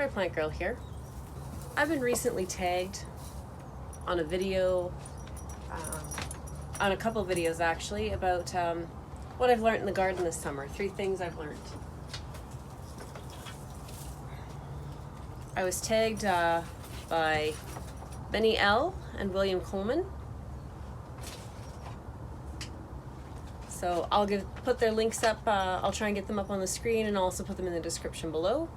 Water Plant Girl here. I've been recently tagged on a video, on a couple videos actually, about what I've learned in the garden this summer. 3 things I've learned. I was tagged by Benny L. and William Coleman. So I'll put their links up. I'll try and get them up on the screen and also put them in the description below.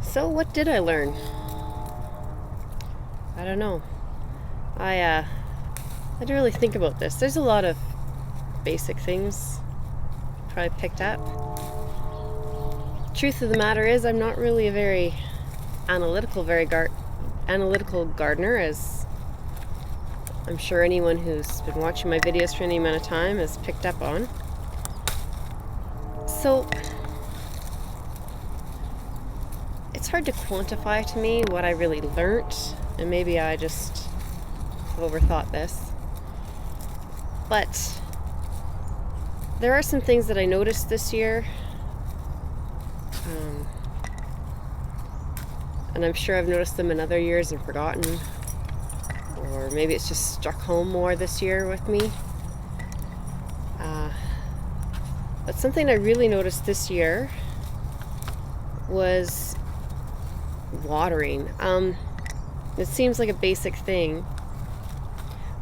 So what did I learn? I don't know. I didn't really think about this. There's a lot of basic things probably picked up. Truth of the matter is, I'm not really a very analytical gardener, as I'm sure anyone who's been watching my videos for any amount of time has picked up on. So it's hard to quantify to me what I really learnt, and maybe I just overthought this. But there are some things that I noticed this year, and I'm sure I've noticed them in other years and forgotten, or maybe it's just struck home more this year with me. But something I really noticed this year was watering. It seems like a basic thing,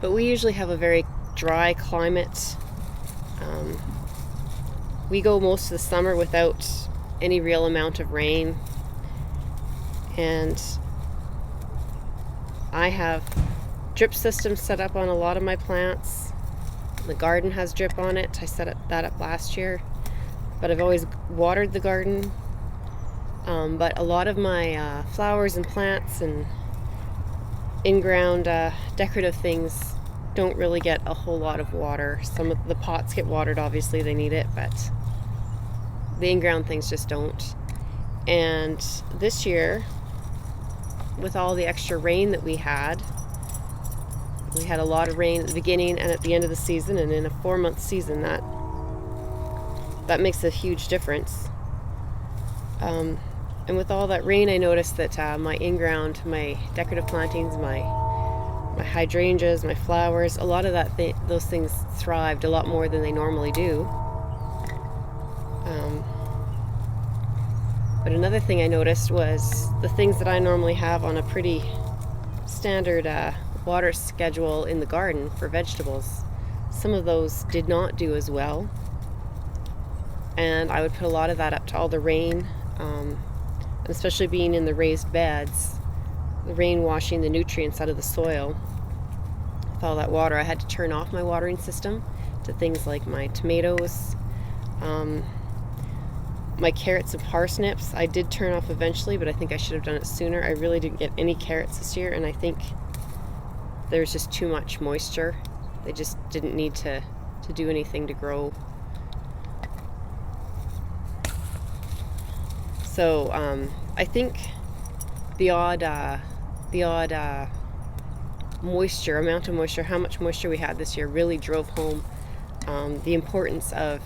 but we usually have a very dry climate. We go most of the summer without any real amount of rain, and I have drip systems set up on a lot of my plants. The garden has drip on it. I set that up last year, but I've always watered the garden. But a lot of my flowers and plants and in-ground decorative things don't really get a whole lot of water. Some of the pots get watered, obviously they need it, but the in-ground things just don't. And this year, with all the extra rain that we had a lot of rain at the beginning and at the end of the season, and in a 4-month season, that makes a huge difference. And with all that rain, I noticed that my in-ground, my decorative plantings, my hydrangeas, my flowers, a lot of those things thrived a lot more than they normally do. But another thing I noticed was the things that I normally have on a pretty standard water schedule in the garden for vegetables, some of those did not do as well. And I would put a lot of that up to all the rain, especially being in the raised beds, the rain washing the nutrients out of the soil. With all that water, I had to turn off my watering system to things like my tomatoes, my carrots and parsnips. I did turn off eventually, but I think I should have done it sooner. I really didn't get any carrots this year, and I think there's just too much moisture. They just didn't need to do anything to grow. So I think the odd amount of moisture, how much moisture we had this year, really drove home the importance of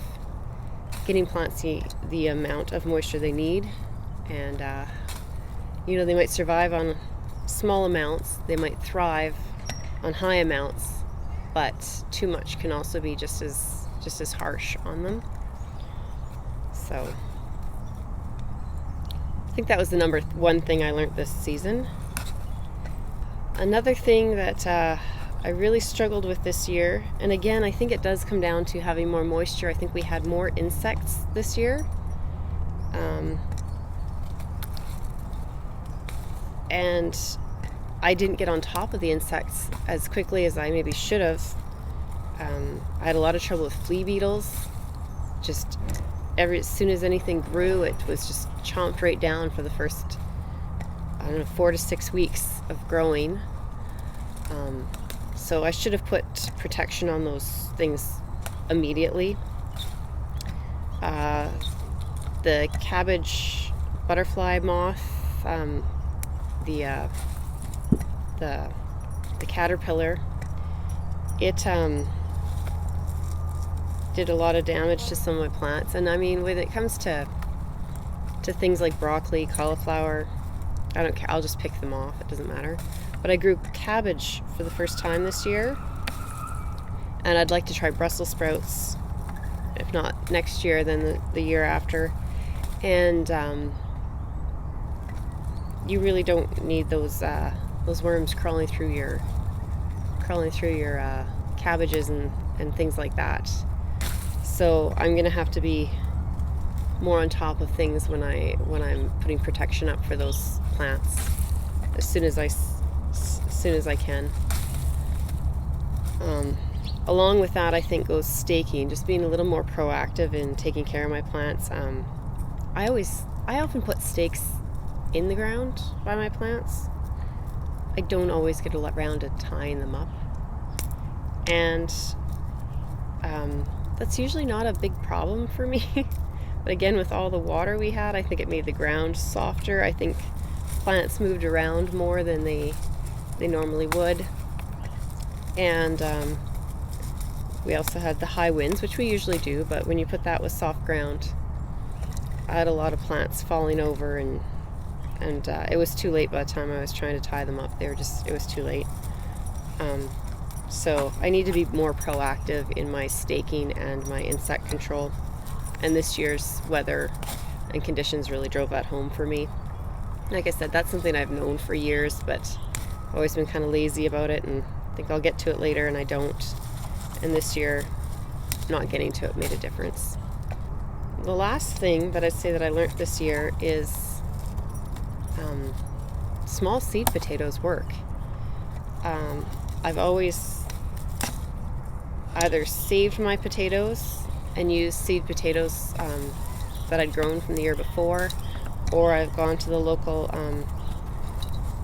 getting plants the amount of moisture they need. And they might survive on small amounts, they might thrive on high amounts, but too much can also be just as harsh on them. So I think that was the number 1 thing I learned this season. Another thing that I really struggled with this year, and again, I think it does come down to having more moisture. I think we had more insects this year. And I didn't get on top of the insects as quickly as I maybe should have. I had a lot of trouble with flea beetles. Just as soon as anything grew, it was just chomped right down for the first, 4 to 6 weeks of growing. So I should have put protection on those things immediately. The cabbage butterfly moth, the caterpillar, it did a lot of damage to some of my plants. And I mean, when it comes to things like broccoli, cauliflower, I don't care, I'll just pick them off, it doesn't matter. But I grew cabbage for the first time this year, and I'd like to try Brussels sprouts, if not next year, then the year after. And you really don't need those worms crawling through your cabbages and things like that. So I'm gonna have to be more on top of things when I'm putting protection up for those plants as soon as I can. Along with that, I think goes staking, just being a little more proactive in taking care of my plants. I often put stakes in the ground by my plants. I don't always get around to tying them up, and that's usually not a big problem for me. But again, with all the water we had, I think it made the ground softer. I think plants moved around more than they normally would. And we also had the high winds, which we usually do, but when you put that with soft ground, I had a lot of plants falling over, and it was too late by the time I was trying to tie them up. It was too late. So I need to be more proactive in my staking and my insect control. And this year's weather and conditions really drove that home for me. Like I said, that's something I've known for years, but I've always been kind of lazy about it and think I'll get to it later, and I don't. And this year, not getting to it made a difference. The last thing that I'd say that I learned this year is small seed potatoes work. I've always either saved my potatoes and used seed potatoes that I'd grown from the year before, or I've gone to the local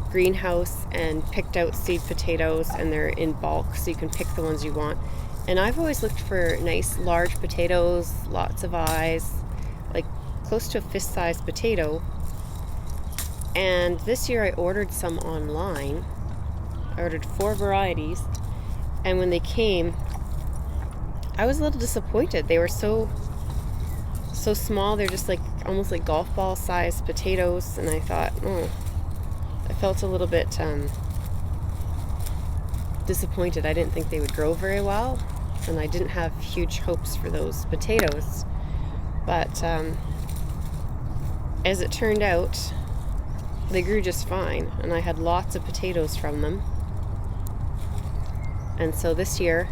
greenhouse and picked out seed potatoes, and they're in bulk, so you can pick the ones you want. And I've always looked for nice large potatoes, lots of eyes, like close to a fist-sized potato. And this year I ordered some online. I ordered 4 varieties, and when they came, I was a little disappointed. They were so small. They're just like almost like golf ball sized potatoes, and I thought, I felt a little bit disappointed. I didn't think they would grow very well, and I didn't have huge hopes for those potatoes. But as it turned out, they grew just fine, and I had lots of potatoes from them. And so this year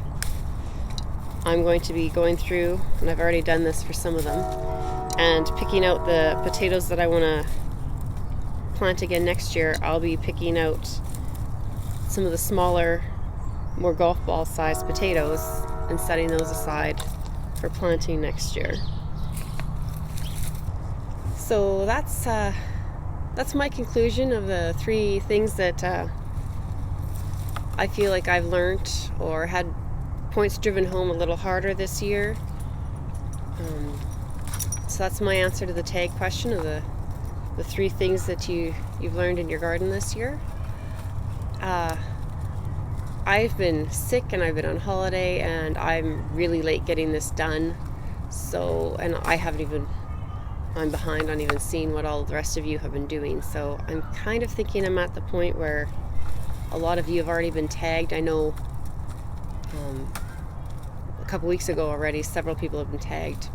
I'm going to be going through, and I've already done this for some of them, and picking out the potatoes that I want to plant again next year. I'll be picking out some of the smaller, more golf ball sized potatoes and setting those aside for planting next year. So that's my conclusion of the 3 things that I feel like I've learned or had points driven home a little harder this year. So that's my answer to the tag question of the 3 things that you've learned in your garden this year. I've been sick and I've been on holiday, and I'm really late getting this done. So, and I'm behind on even seeing what all the rest of you have been doing. So I'm kind of thinking I'm at the point where a lot of you have already been tagged. I know a couple weeks ago already, several people have been tagged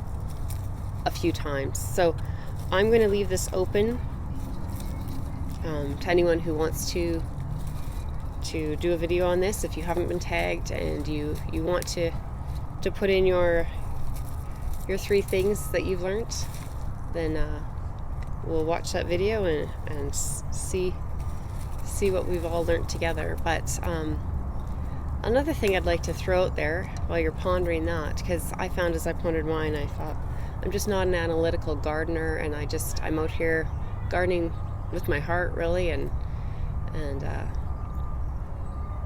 a few times. So I'm going to leave this open to anyone who wants to do a video on this. If you haven't been tagged and you want to put in your 3 things that you've learned, then we'll watch that video and see what we've all learned together. But another thing I'd like to throw out there while you're pondering that, because I found as I pondered mine, I thought, I'm just not an analytical gardener, and I'm out here gardening with my heart, really, and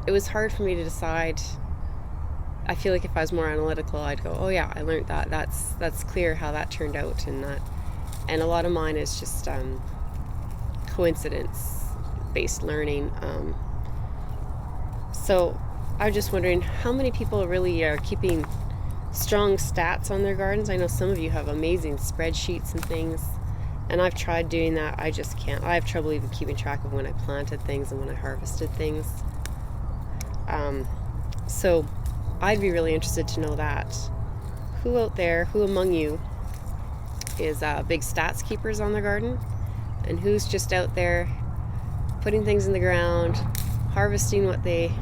it was hard for me to decide. I feel like if I was more analytical, I'd go, oh yeah, I learned that. That's clear how that turned out, and a lot of mine is just coincidence-based learning. So I was just wondering how many people really are keeping strong stats on their gardens. I know some of you have amazing spreadsheets and things, and I've tried doing that. I just can't. I have trouble even keeping track of when I planted things and when I harvested things. So I'd be really interested to know that. Who out there, who among you is big stats keepers on their garden, and who's just out there putting things in the ground, harvesting what they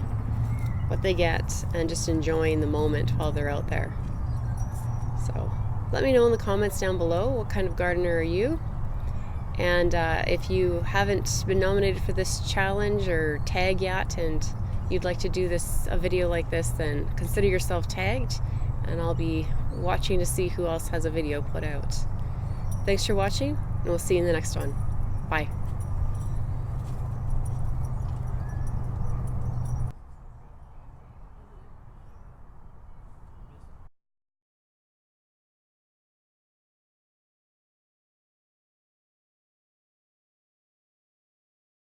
get, and just enjoying the moment while they're out there. So let me know in the comments down below, what kind of gardener are you? And if you haven't been nominated for this challenge or tag yet, and you'd like to do a video like this, then consider yourself tagged, and I'll be watching to see who else has a video put out. Thanks for watching, and we'll see you in the next one. Bye.